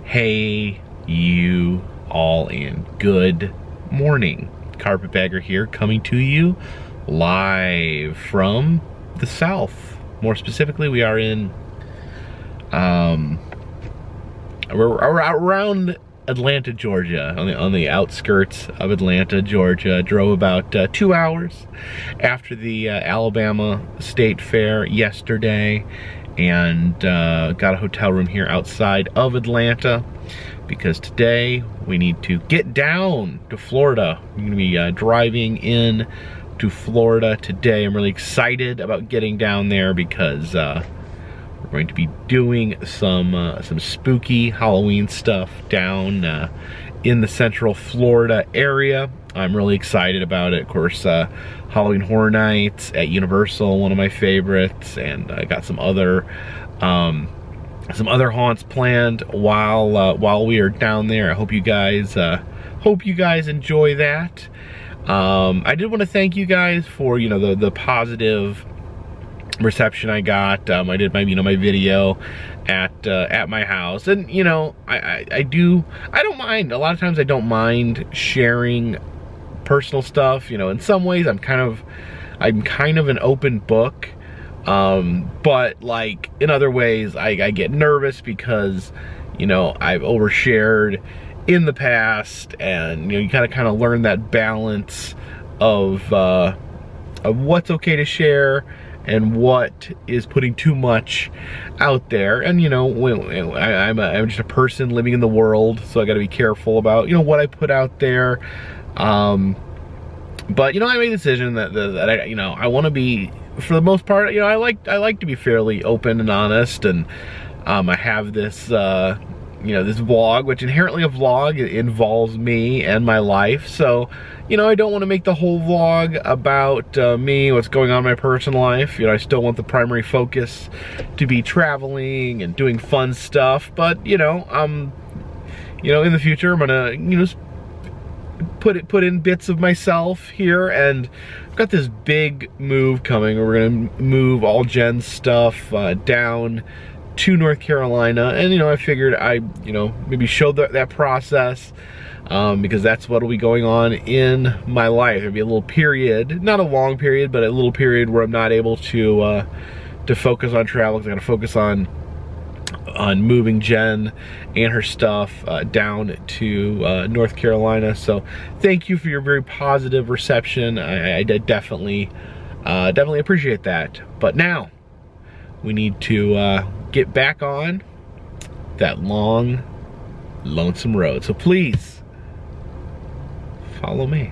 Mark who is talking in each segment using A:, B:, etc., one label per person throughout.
A: Hey, you all, and good morning. Carpetbagger here, coming to you live from the South. More specifically, we are in, we're around Atlanta, Georgia, on the outskirts of Atlanta, Georgia. Drove about 2 hours after the Alabama State Fair yesterday, and got a hotel room here outside of Atlanta because today we need to get down to Florida. We're gonna be driving in to Florida today. I'm really excited about getting down there because we're going to be doing some spooky Halloween stuff down in the Central Florida area. I'm really excited about it. Of course, Halloween Horror Nights at Universal, one of my favorites, and I got some other haunts planned while we are down there. I hope you guys enjoy that. I did want to thank you guys for the positive reception I got. I did my my video at my house, and I don't mind. A lot of times I don't mind sharing personal stuff. In some ways I'm kind of an open book, but like in other ways I get nervous because I've overshared in the past, and you kind of learn that balance of what's okay to share and what is putting too much out there. And I'm just a person living in the world, so I got to be careful about what I put out there. But I made a decision that I want to be, for the most part, I like to be fairly open and honest, and I have this this vlog, which inherently a vlog involves me and my life. So I don't want to make the whole vlog about me, what's going on in my personal life. I still want the primary focus to be traveling and doing fun stuff. But in the future, I'm gonna put in bits of myself here, and I've got this big move coming. We're gonna move all Jen's stuff down to North Carolina, and I figured I maybe show that process, because that's what'll be going on in my life. There'll be a little period, not a long period, but a little period where I'm not able to focus on travel, because I gotta focus on moving Jen and her stuff down to North Carolina. So thank you for your very positive reception. I definitely appreciate that. But now we need to get back on that long, lonesome road. So please follow me.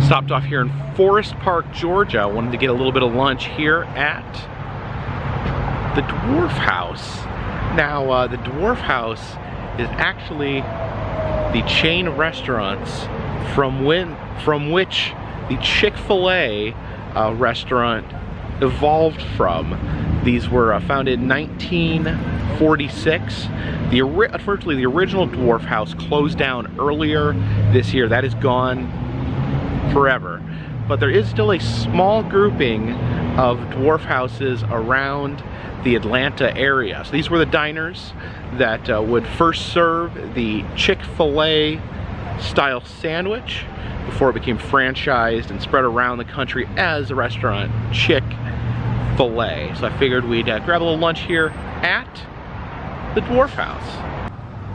A: Stopped off here in Forest Park, Georgia. I wanted to get a little bit of lunch here at the Dwarf House. Now, the Dwarf House is actually the chain of restaurants from which the Chic-Fil-A restaurant evolved from. These were founded in 1946. Unfortunately, the original Dwarf House closed down earlier this year. That is gone forever. But there is still a small grouping of Dwarf Houses around the Atlanta area. So these were the diners that would first serve the Chick-fil-A style sandwich before it became franchised and spread around the country as the restaurant Chick-fil-A. So I figured we'd grab a little lunch here at the Dwarf House.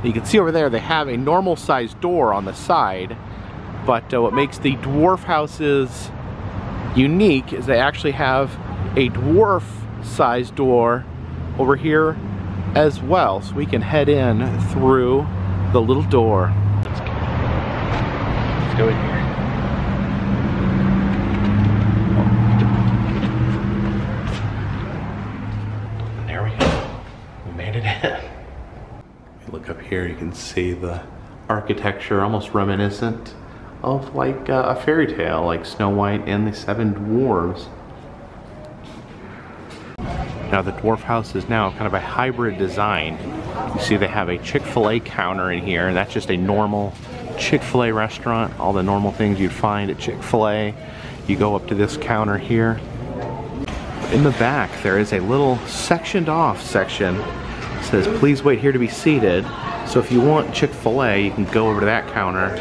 A: You can see over there they have a normal sized door on the side, but what makes the Dwarf Houses unique is they actually have a dwarf size door over here as well. So we can head in through the little door. Let's go in here. There we go. We made it in. Look up here, you can see the architecture, almost reminiscent of like a fairy tale, like Snow White and the Seven Dwarves. Now the Dwarf House is now kind of a hybrid design. You see they have a Chick-Fil-A counter in here, and that's just a normal Chick-Fil-A restaurant. All the normal things you'd find at Chick-Fil-A. You go up to this counter here. In the back, there is a little sectioned off section. It says, please wait here to be seated. So if you want Chick-Fil-A, you can go over to that counter,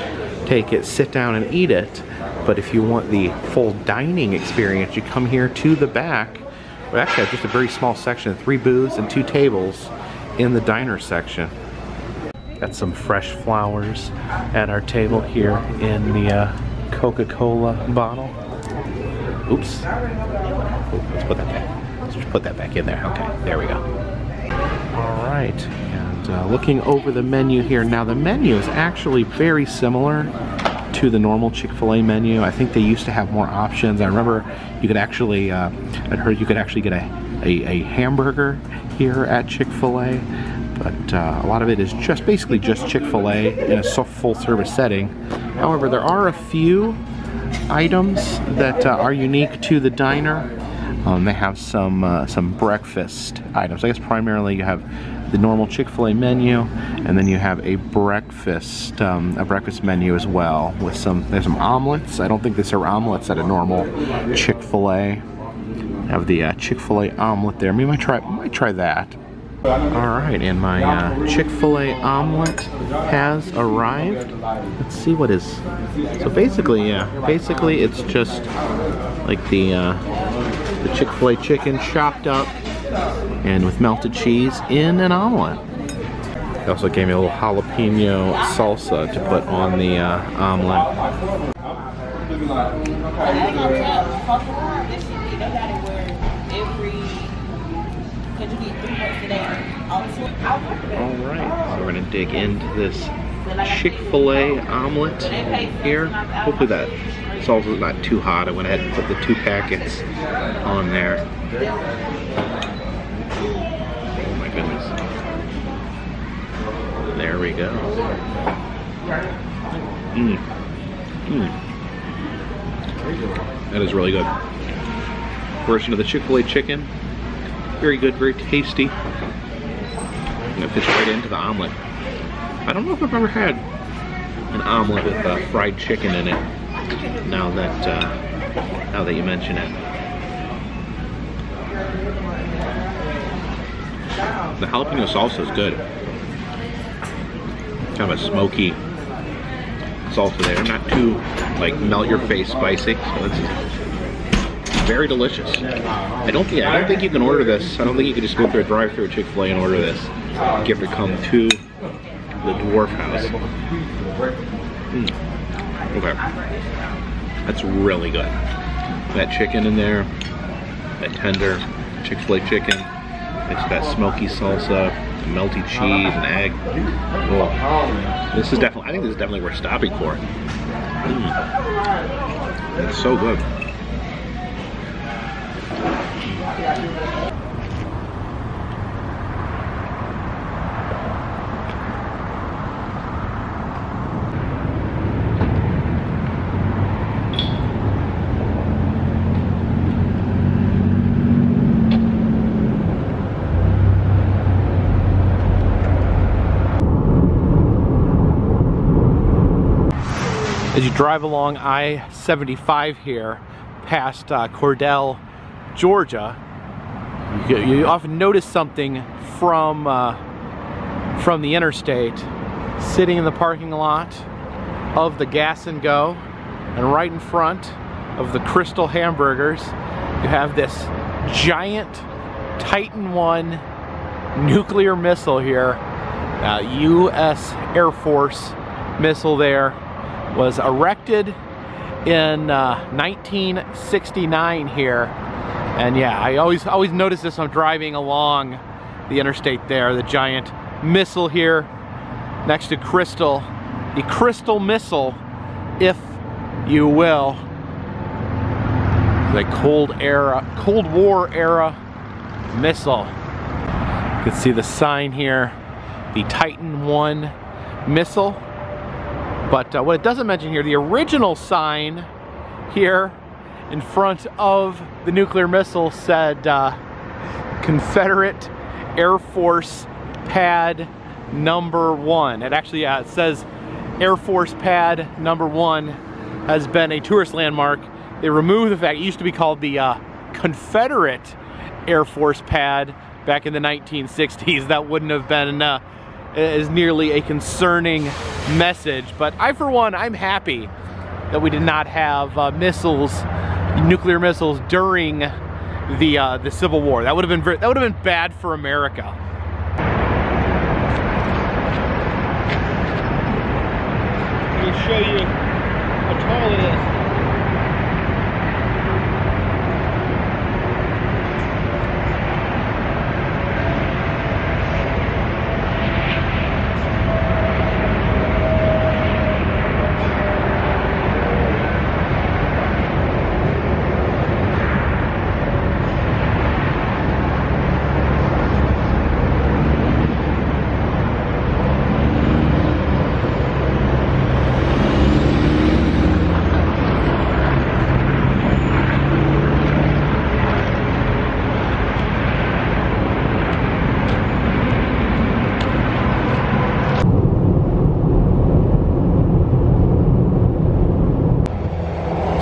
A: take it, sit down and eat it. But if you want the full dining experience, you come here to the back. We actually have just a very small section, 3 booths and 2 tables in the diner section. Got some fresh flowers at our table here in the Coca-Cola bottle. Oops. Oh, let's put that back. Let's just put that back in there. Okay, there we go. All right, and looking over the menu here. Now the menu is actually very similar to the normal Chick-fil-A menu. I think they used to have more options. I remember you could actually, I'd heard you could actually get a hamburger here at Chick-fil-A, but a lot of it is just basically just Chick-fil-A in a full service setting. However, there are a few items that are unique to the diner. They have some breakfast items. I guess primarily you have the normal Chick-fil-A menu, and then you have a breakfast menu as well with there's some omelets. I don't think they serve omelets at a normal Chick-fil-A. Have the Chick-fil-A omelet there. We might try that. Alright, and my Chick-fil-A omelet has arrived. Let's see what is... So basically, yeah, basically it's just like the Chick-fil-A chicken chopped up and with melted cheese in an omelet. They also gave me a little jalapeno salsa to put on the omelet. Alright, so we're going to dig into this Chick-fil-A omelet here. Hopefully that salsa is not too hot. I went ahead and put the 2 packets on there. Oh my goodness. There we go. That is really good. Version of the Chick-fil-A chicken. Very good, very tasty. It fits right into the omelet. I don't know if I've ever had an omelet with fried chicken in it. Now that you mention it, the jalapeno salsa is good. Kind of a smoky salsa there, not too like melt your face spicy. So it's very delicious. I don't think you can order this. I don't think you can just go through a drive-thru at Chick-fil-A and order this. You have to come to the Dwarf House. Okay, that's really good. That chicken in there, that tender Chick-fil-A chicken. It's that smoky salsa, melty cheese, and egg. Oh, this is definitely. I think this is definitely worth stopping for. It's so good. As you drive along I-75 here, past Cordell, Georgia, you often notice something from the interstate. Sitting in the parking lot of the Gas and Go, and right in front of the Crystal Hamburgers, you have this giant Titan I nuclear missile here. U.S. Air Force missile there. Was erected in 1969 here, and yeah, I always notice this when I'm driving along the interstate there. The giant missile here next to Crystal, the Crystal missile, if you will, the Cold War era missile. You can see the sign here, the Titan I missile. But what it doesn't mention here, the original sign here in front of the nuclear missile said
B: Confederate Air Force Pad #1. It actually it says Air Force Pad #1 has been a tourist landmark. They removed the fact it used to be called the Confederate Air Force Pad back in the 1960s. That wouldn't have been as nearly a concerning message, but for one, I'm happy that we did not have nuclear missiles during the Civil War. That would have been bad for America.
A: Let me show you how tall it is.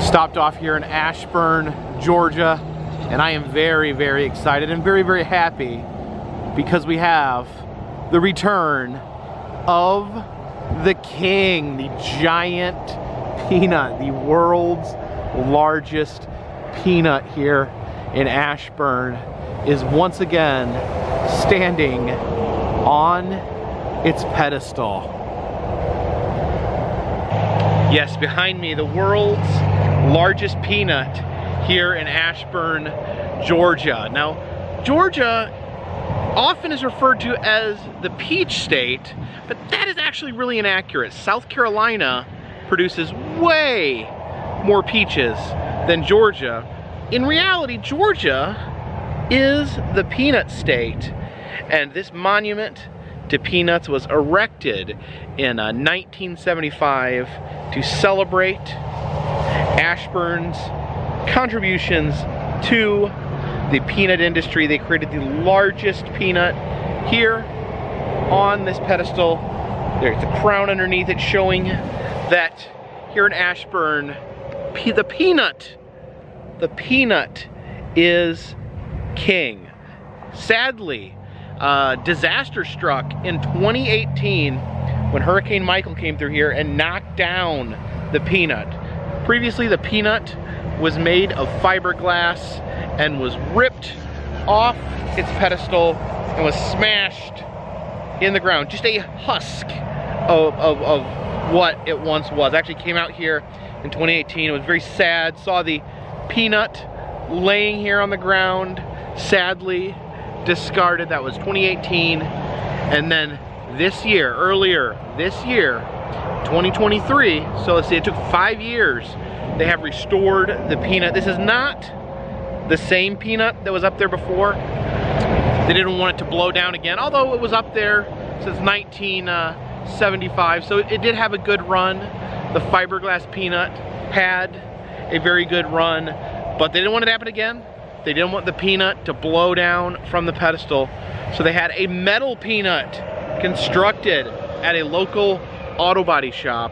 B: Stopped off here in Ashburn, Georgia, and I am very, very excited and very, very happy because we have the return of the king, the giant peanut, the world's largest peanut here in Ashburn is once again standing on its pedestal. Yes, behind me, the world's largest peanut here in Ashburn, Georgia. Now, Georgia often is referred to as the peach state, but that is actually really inaccurate. South Carolina produces way more peaches than Georgia. In reality, Georgia is the peanut state, and this monument to peanuts was erected in 1975 to celebrate Ashburn's contributions to the peanut industry. They created the largest peanut here on this pedestal. There's a crown underneath it showing that here in Ashburn, the peanut is king. Sadly, disaster struck in 2018 when Hurricane Michael came through here and knocked down the peanut. Previously, the peanut was made of fiberglass and was ripped off its pedestal and was smashed in the ground. Just a husk of what it once was. Actually came out here in 2018. It was very sad. Saw the peanut laying here on the ground, sadly discarded. That was 2018. And then this year, earlier this year, 2023, so let's see, it took 5 years, they have restored the peanut. This is not the same peanut that was up there before. They didn't want it to blow down again, although it was up there since 1975, so it did have a good run. The fiberglass peanut had a very good run, but they didn't want it to happen again. They didn't want the peanut to blow down from the pedestal, so they had a metal peanut constructed at a local auto body shop.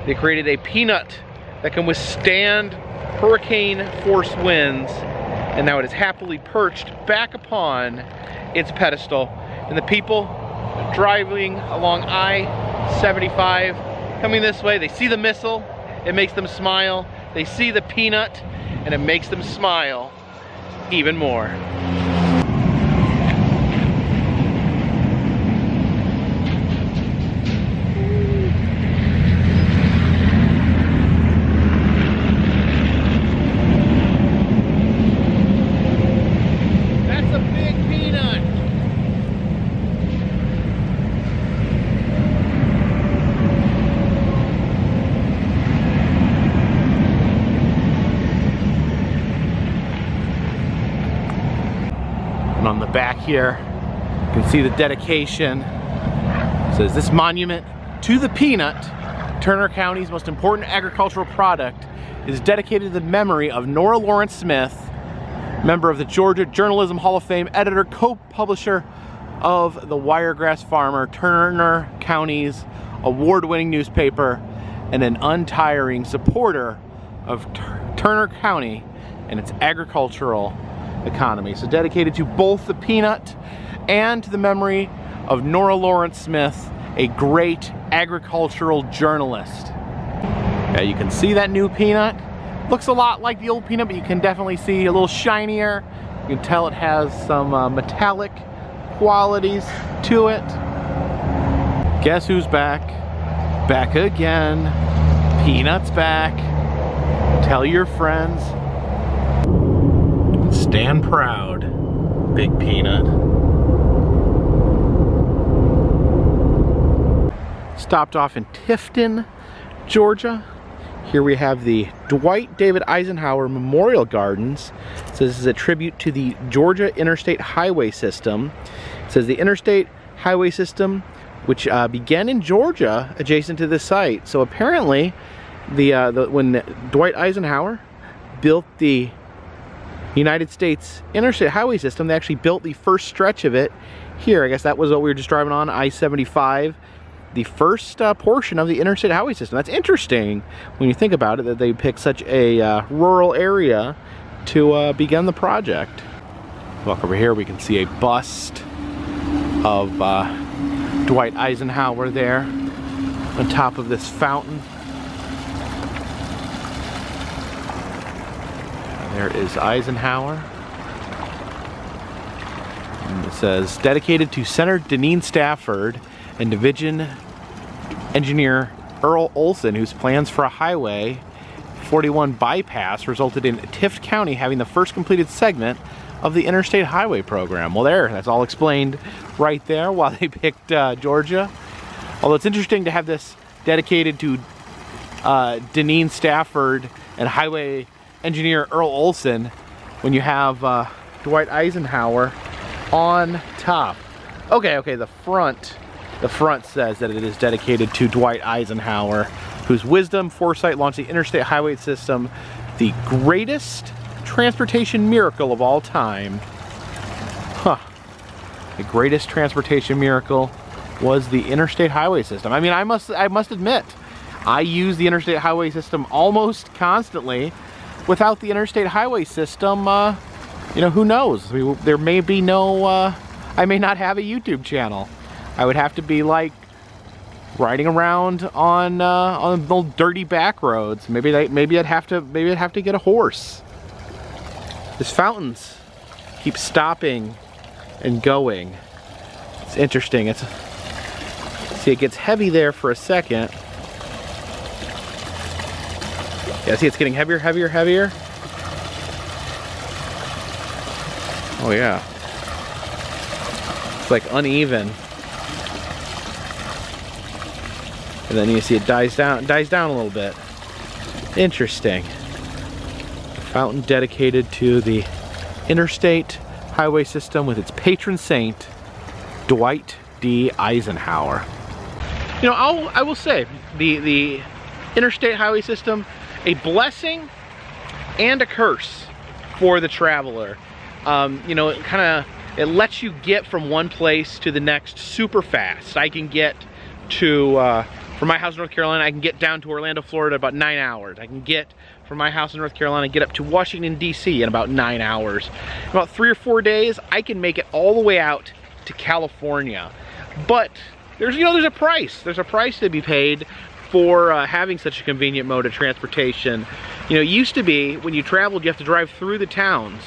B: They created a peanut that can withstand hurricane force winds, and now it is happily perched back upon its pedestal. And the people driving along I-75 coming this way, they see the missile, it makes them smile. They see the peanut and it makes them smile even more. On the back here, you can see the dedication. It says, "This monument to the peanut, Turner County's most important agricultural product, is dedicated to the memory of Nora Lawrence Smith, member of the Georgia Journalism Hall of Fame, editor, co-publisher of the Wiregrass Farmer, Turner County's award-winning newspaper, and an untiring supporter of Turner County and its agricultural economy. So dedicated to both the peanut and to the memory of Nora Lawrence Smith, a great agricultural journalist. Yeah, you can see that new peanut. Looks a lot like the old peanut, but you can definitely see a little shinier. You can tell it has some metallic qualities to it. Guess who's back? Back again. Peanut's back. Tell your friends. Stand proud, Big Peanut. Stopped off in Tifton, Georgia. Here we have the Dwight David Eisenhower Memorial Gardens. So this is a tribute to the Georgia Interstate Highway System. It says the Interstate Highway System, which began in Georgia, adjacent to this site. So apparently, when Dwight Eisenhower built the United States Interstate Highway System, they actually built the first stretch of it here. I guess that was what we were just driving on, I-75. The first portion of the Interstate Highway System. That's interesting when you think about it, that they picked such a rural area to begin the project. Walk over here, we can see a bust of Dwight Eisenhower there on top of this fountain. There is Eisenhower. And it says, dedicated to Senator Deneen Stafford and Division Engineer Earl Olson, whose plans for a Highway 41 bypass resulted in Tift County having the first completed segment of the Interstate Highway Program. Well, that's all explained right there while they picked Georgia. Although it's interesting to have this dedicated to Deneen Stafford and Highway Engineer Earl Olson when you have Dwight Eisenhower on top. Okay, the front says that it is dedicated to Dwight Eisenhower, whose wisdom, foresight launched the Interstate Highway System, the greatest transportation miracle of all time. Huh. The greatest transportation miracle was the Interstate Highway System. I mean, I must admit, I use the Interstate Highway System almost constantly. Without the Interstate Highway System, you know, who knows? There may be no, I may not have a YouTube channel. I would have to be like riding around on the dirty back roads. Maybe I'd have to get a horse. This fountains keep stopping and going. It's interesting. See, it gets heavy there for a second. Yeah, see, it's getting heavier, heavier, heavier. Oh yeah. It's like uneven. And then you see it dies down a little bit. Interesting. A fountain dedicated to the Interstate Highway System with its patron saint, Dwight D. Eisenhower. You know, I will say, the Interstate Highway System, a blessing and a curse for the traveler. You know, it lets you get from one place to the next super fast. I can get to, from my house in North Carolina, I can get down to Orlando, Florida in about 9 hours. I can get from my house in North Carolina, get up to Washington, D.C. in about 9 hours. In about 3 or 4 days, I can make it all the way out to California. But there's a price. There's a price to be paid for having such a convenient mode of transportation. You know, it used to be when you traveled, you have to drive through the towns.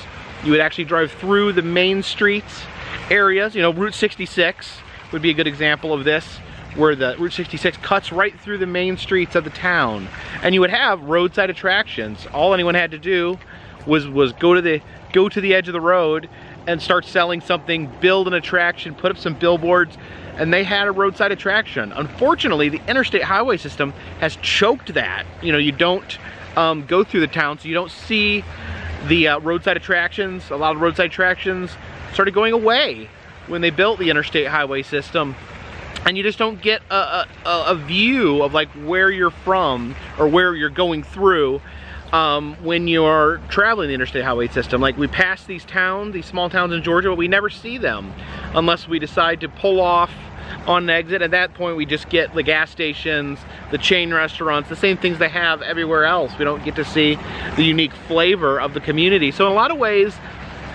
B: You would actually drive through the main streets, areas. You know, Route 66 would be a good example of this, where the Route 66 cuts right through the main streets of the town. And you would have roadside attractions. All anyone had to do was go to the edge of the road and start selling something, build an attraction, put up some billboards, and they had a roadside attraction. Unfortunately, the Interstate Highway System has choked that. You know, you don't go through the town, so you don't see the roadside attractions. A lot of roadside attractions started going away when they built the Interstate Highway System, and you just don't get a view of like where you're from or where you're going through. when you're traveling the interstate highway system. Like, we pass these towns, these small towns in Georgia, but we never see them unless we decide to pull off on an exit. At that point, we just get the gas stations, the chain restaurants, the same things they have everywhere else. We don't get to see the unique flavor of the community. So in a lot of ways,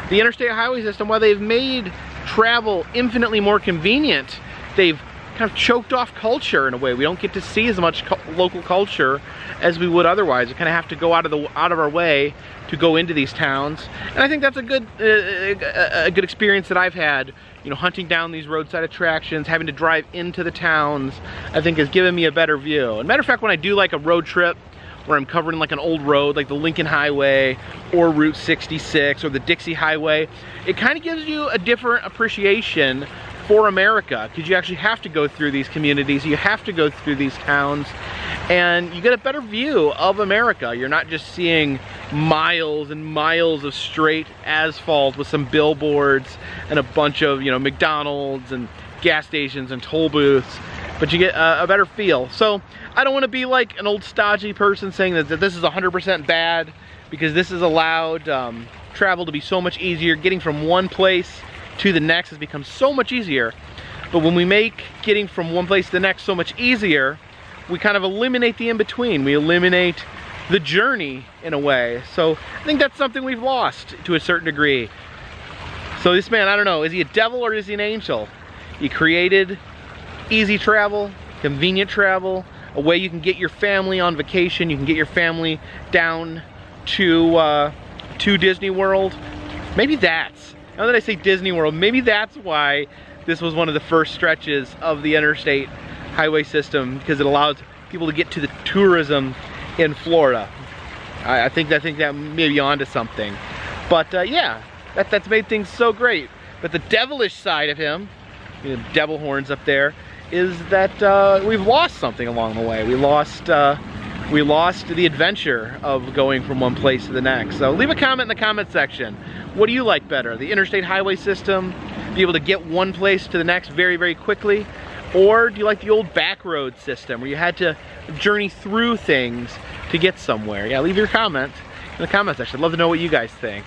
B: the interstate highway system, while they've made travel infinitely more convenient, they've kind of choked off culture in a way. We don't get to see as much local culture as we would otherwise. We kind of have to go out of our way to go into these towns, and I think that's a good experience that I've had. You know, hunting down these roadside attractions, having to drive into the towns, I think has given me a better view. And matter of fact, when I do like a road trip where I'm covering like an old road, like the Lincoln Highway or Route 66 or the Dixie Highway, it kind of gives you a different appreciation for America, because you actually have to go through these communities, you have to go through these towns, and you get a better view of America. You're not just seeing miles and miles of straight asphalt with some billboards and a bunch of, you know, McDonald's and gas stations and toll booths, but you get a better feel. So I don't want to be like an old stodgy person saying that this is 100% bad, because this has allowed travel to be so much easier. Getting from one place to the next has become so much easier. But when we make getting from one place to the next so much easier, we kind of eliminate the in-between. We eliminate the journey in a way. So I think that's something we've lost to a certain degree. So this man, I don't know, is he a devil or is he an angel? He created easy travel, convenient travel, a way you can get your family on vacation, you can get your family down to Disney World. Maybe that's, now that I say Disney World, maybe that's why this was one of the first stretches of the interstate highway system, because it allows people to get to the tourism in Florida. I think that may be onto something. But yeah, that's made things so great. But the devilish side of him, you know, devil horns up there, is that we've lost something along the way. We lost the adventure of going from one place to the next. So leave a comment in the comment section. What do you like better? The interstate highway system, be able to get one place to the next very, very quickly? Or do you like the old back road system where you had to journey through things to get somewhere? Yeah, leave your comment in the comment section. I'd love to know what you guys think.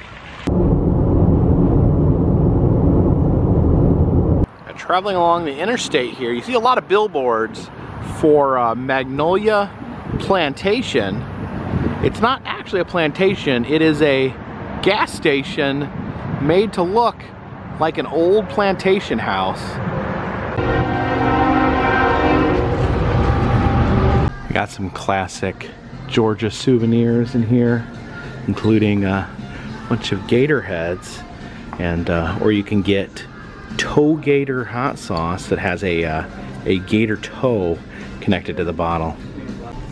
B: Traveling along the interstate here, you see a lot of billboards for Magnolia Plantation. It's not actually a plantation, it is a gas station made to look like an old plantation house. We got some classic Georgia souvenirs in here, including a bunch of gator heads, and or you can get toe gator hot sauce that has a gator toe connected to the bottle.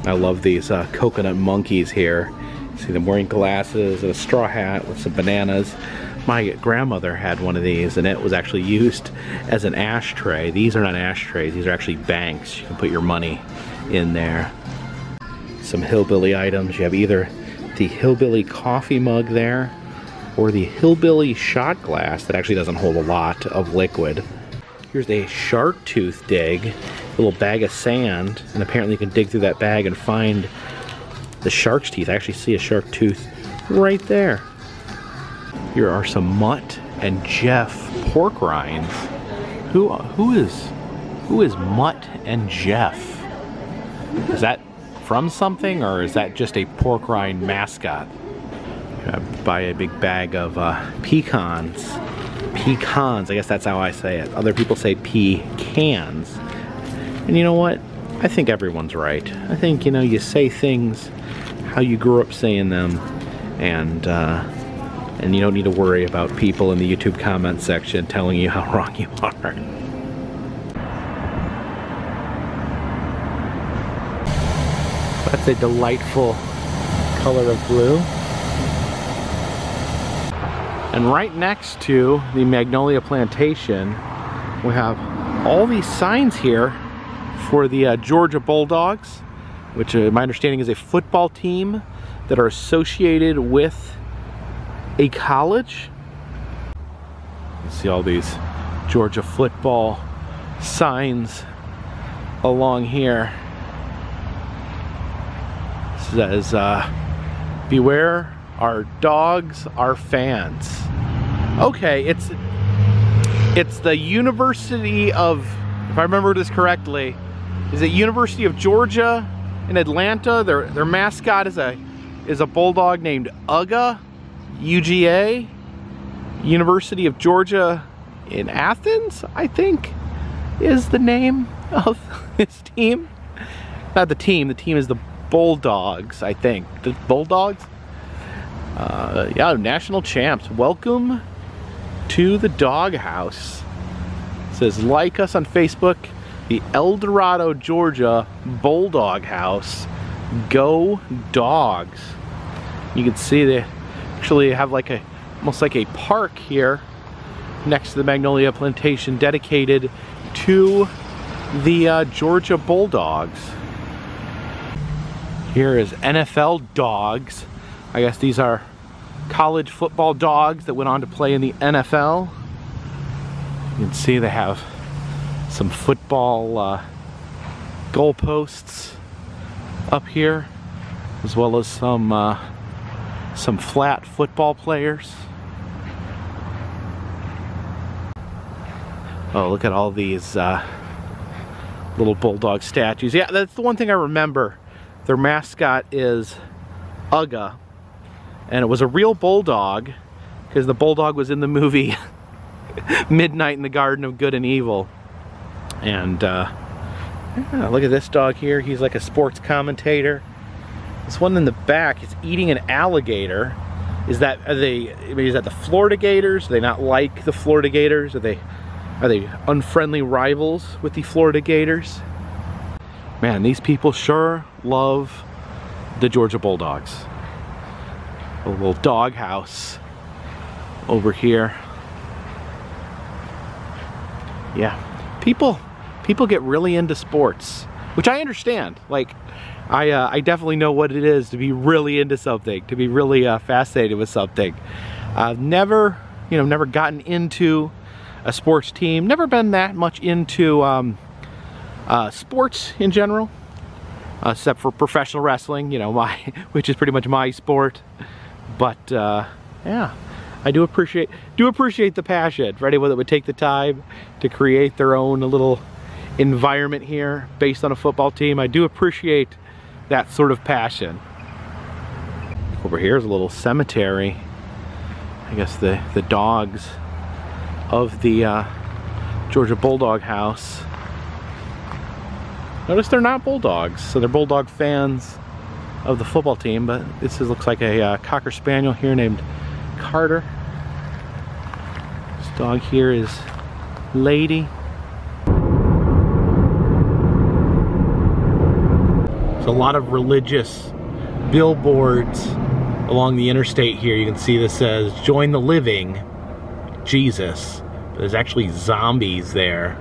B: I love these coconut monkeys here. See them wearing glasses and a straw hat with some bananas. My grandmother had one of these, and it was actually used as an ashtray. These are not ashtrays, these are actually banks. You can put your money in there. Some hillbilly items. You have either the hillbilly coffee mug there, or the hillbilly shot glass that actually doesn't hold a lot of liquid. Here's a shark tooth dig, a little bag of sand, and apparently you can dig through that bag and find the shark's teeth. I actually see a shark tooth right there. Here are some Mutt and Jeff pork rinds. Who is Mutt and Jeff? Is that from something, or is that just a pork rind mascot? Buy a big bag of pecans. Pecans, I guess that's how I say it. Other people say pecans. And you know what? I think everyone's right. I think, you know, you say things how you grew up saying them, and you don't need to worry about people in the YouTube comment section telling you how wrong you are. That's a delightful color of blue. And right next to the Magnolia Plantation, we have all these signs here for the Georgia Bulldogs, which my understanding is a football team that are associated with a college. You see all these Georgia football signs along here. It says Beware, our dogs are fans. Okay, it's the University of, if I remember this correctly, is it University of Georgia in Atlanta? Their mascot is a bulldog named UGA, UGA. University of Georgia in Athens, I think, is the name of this team. Not the team is the Bulldogs, I think. The Bulldogs? Yeah, national champs. Welcome to the Dog House. It says, like us on Facebook, the El Dorado, Georgia Bulldog House. Go Dogs. You can see they actually have like almost like a park here next to the Magnolia Plantation dedicated to the Georgia Bulldogs. Here is NFL dogs. I guess these are college football dogs that went on to play in the NFL. You can see they have some football goalposts up here, as well as some flat football players. Oh, look at all these little bulldog statues. Yeah, that's the one thing I remember. Their mascot is UGA, and it was a real bulldog because the bulldog was in the movie Midnight in the Garden of Good and Evil. And yeah, look at this dog here. He's like a sports commentator. This one in the back is eating an alligator. Is that the Florida Gators? Do they not like the Florida Gators? Are they unfriendly rivals with the Florida Gators? Man, these people sure love the Georgia Bulldogs. A little dog house over here. Yeah, people get really into sports, which I understand. Like, I definitely know what it is to be really into something, to be really fascinated with something. I've never gotten into a sports team, never been that much into sports in general, except for professional wrestling, which is pretty much my sport. But yeah, I do appreciate the passion for anyone that would take the time to create their own little environment here based on a football team. I do appreciate that sort of passion. Over here is a little cemetery. I guess the dogs of the Georgia Bulldog House. Notice they're not bulldogs, so they're bulldog fans of the football team, but this looks like a Cocker Spaniel here named Carter. This dog here is Lady. There's a lot of religious billboards along the interstate here. You can see this says, "Join the living, Jesus." But there's actually zombies there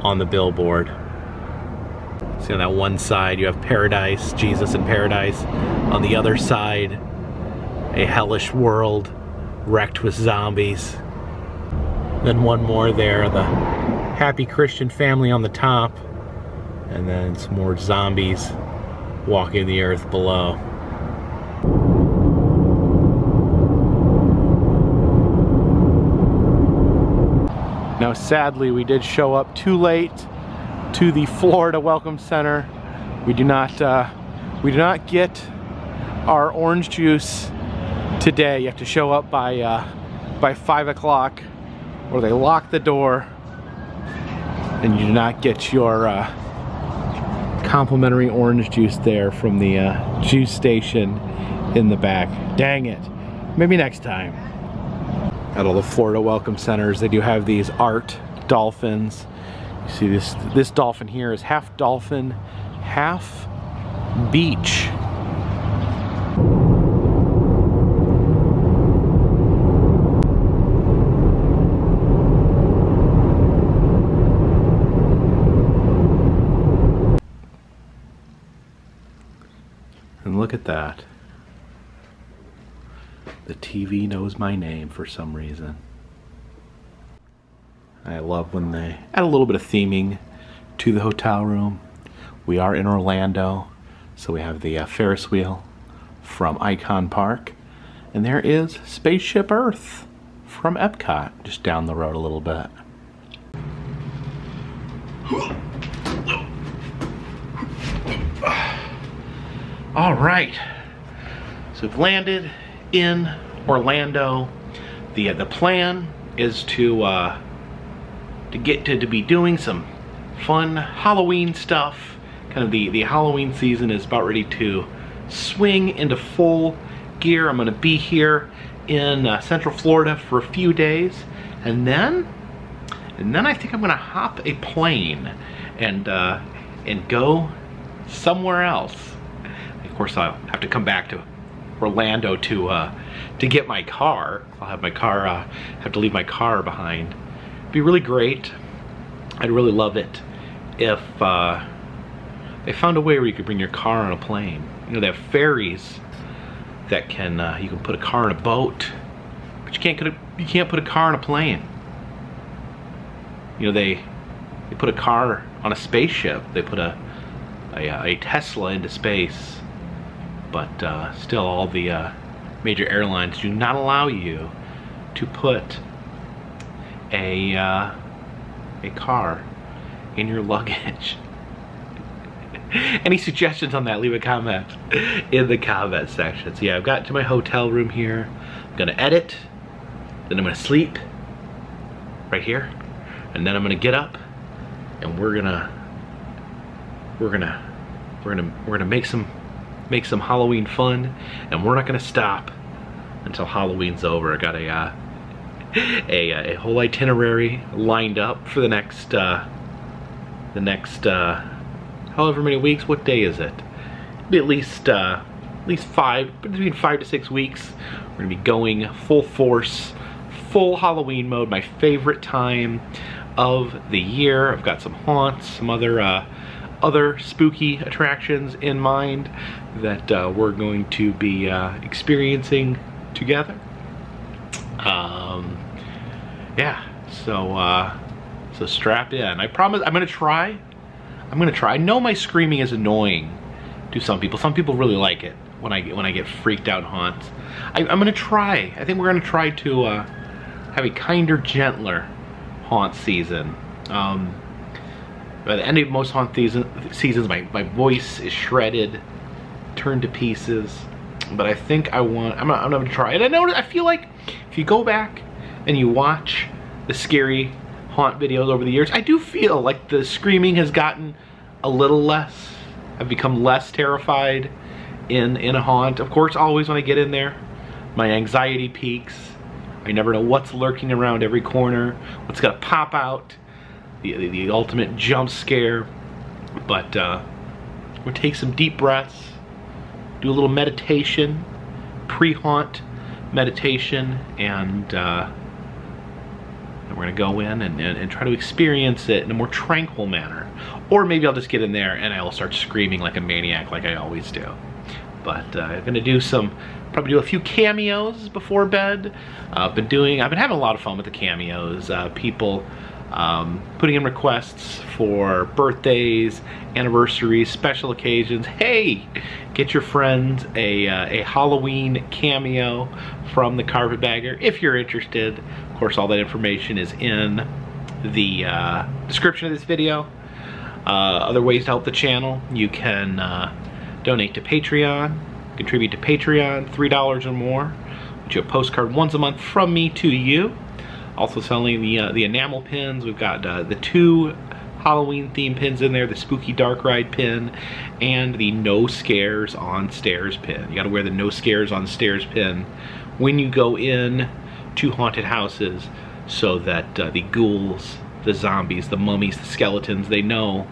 B: on the billboard. See, on that one side you have paradise, Jesus in paradise. On the other side, a hellish world wrecked with zombies. Then one more there, the happy Christian family on the top. And then some more zombies walking the earth below. Now sadly, we did show up too late to the Florida Welcome Center. We do not get our orange juice today. You have to show up by 5 o'clock, or they lock the door, and you do not get your complimentary orange juice there from the juice station in the back. Dang it! Maybe next time. At all the Florida Welcome Centers, they do have these art dolphins. You see this dolphin here is half dolphin, half beach. And look at that. The TV knows my name for some reason. I love when they add a little bit of theming to the hotel room. We are in Orlando, so we have the Ferris wheel
A: from Icon Park. And there is Spaceship Earth from Epcot, just down the road a little bit. All right, so we've landed in Orlando. The plan is to be doing some fun Halloween stuff. Kind of the Halloween season is about ready to swing into full gear. I'm gonna be here in Central Florida for a few days, and then I think I'm gonna hop a plane and go somewhere else. Of course, I'll have to come back to Orlando to get my car. I'll have my car, have to leave my car behind. It'd be really great. I'd really love it if they found a way where you could bring your car on a plane. You know, they have ferries that can you can put a car in a boat, but you can't put a car on a plane. You know, they put a car on a spaceship. They put a Tesla into space, but still all the major airlines do not allow you to put a car in your luggage. Any suggestions on that, leave a comment in the comment section. So yeah, I've got to my hotel room here. I'm gonna edit, then I'm gonna sleep right here, and then I'm gonna get up and we're gonna make some Halloween fun, and we're not gonna stop until Halloween's over. I got a whole itinerary lined up for the next however many weeks. What day is it? It'll be at least 5, between 5 to 6 weeks. We're gonna be going full force, full Halloween mode, my favorite time of the year. I've got some haunts, some other spooky attractions in mind that we're going to be experiencing together. Yeah, so strap in. I promise I'm gonna try. I know my screaming is annoying to some people. Some people really like it when I get freaked out in haunts. I'm gonna try. I think we're gonna try to have a kinder, gentler haunt season. By the end of most haunt seasons, my voice is shredded, turned to pieces. But I think I'm gonna try it. I feel like if you go back and you watch the scary haunt videos over the years, I do feel like the screaming has gotten a little less. I've become less terrified in a haunt. Of course, always when I get in there, my anxiety peaks. I never know what's lurking around every corner, what's gonna pop out, the ultimate jump scare. But we'll take some deep breaths, do a little meditation, pre-haunt meditation, and we're gonna go in and try to experience it in a more tranquil manner. Or maybe I'll just get in there and I'll start screaming like a maniac like I always do. But I'm gonna probably do a few cameos before bed. I've been having a lot of fun with the cameos. People putting in requests for birthdays, anniversaries, special occasions. Hey, get your friends a Halloween cameo from the Carpetbagger if you're interested. Of course, all that information is in the description of this video. Other ways to help the channel: you can donate to Patreon, contribute to Patreon, $3 or more. Get you a postcard once a month from me to you. Also selling the enamel pins. We've got the 2 Halloween themed pins in there, the Spooky Dark Ride pin and the No Scares on Stairs pin. You gotta wear the No Scares on Stairs pin when you go in to haunted houses, so that the ghouls, the zombies, the mummies, the skeletons, they know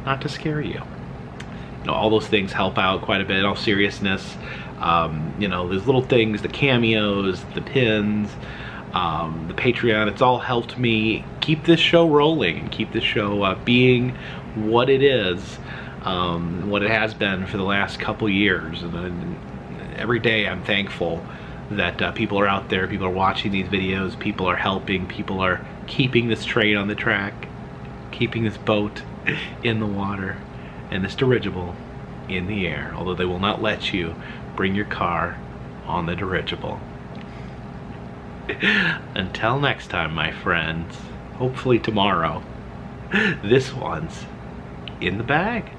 A: not to scare you. You know, all those things help out quite a bit. In all seriousness, you know, those little things, the cameos, the pins, the Patreon, it's all helped me keep this show rolling and keep this show being what it is, what it has been for the last couple years. And every day I'm thankful that people are out there, people are watching these videos, people are helping, people are keeping this train on the track, keeping this boat in the water, and this dirigible in the air, although they will not let you bring your car on the dirigible. Until next time, my friends, hopefully tomorrow, this one's in the bag.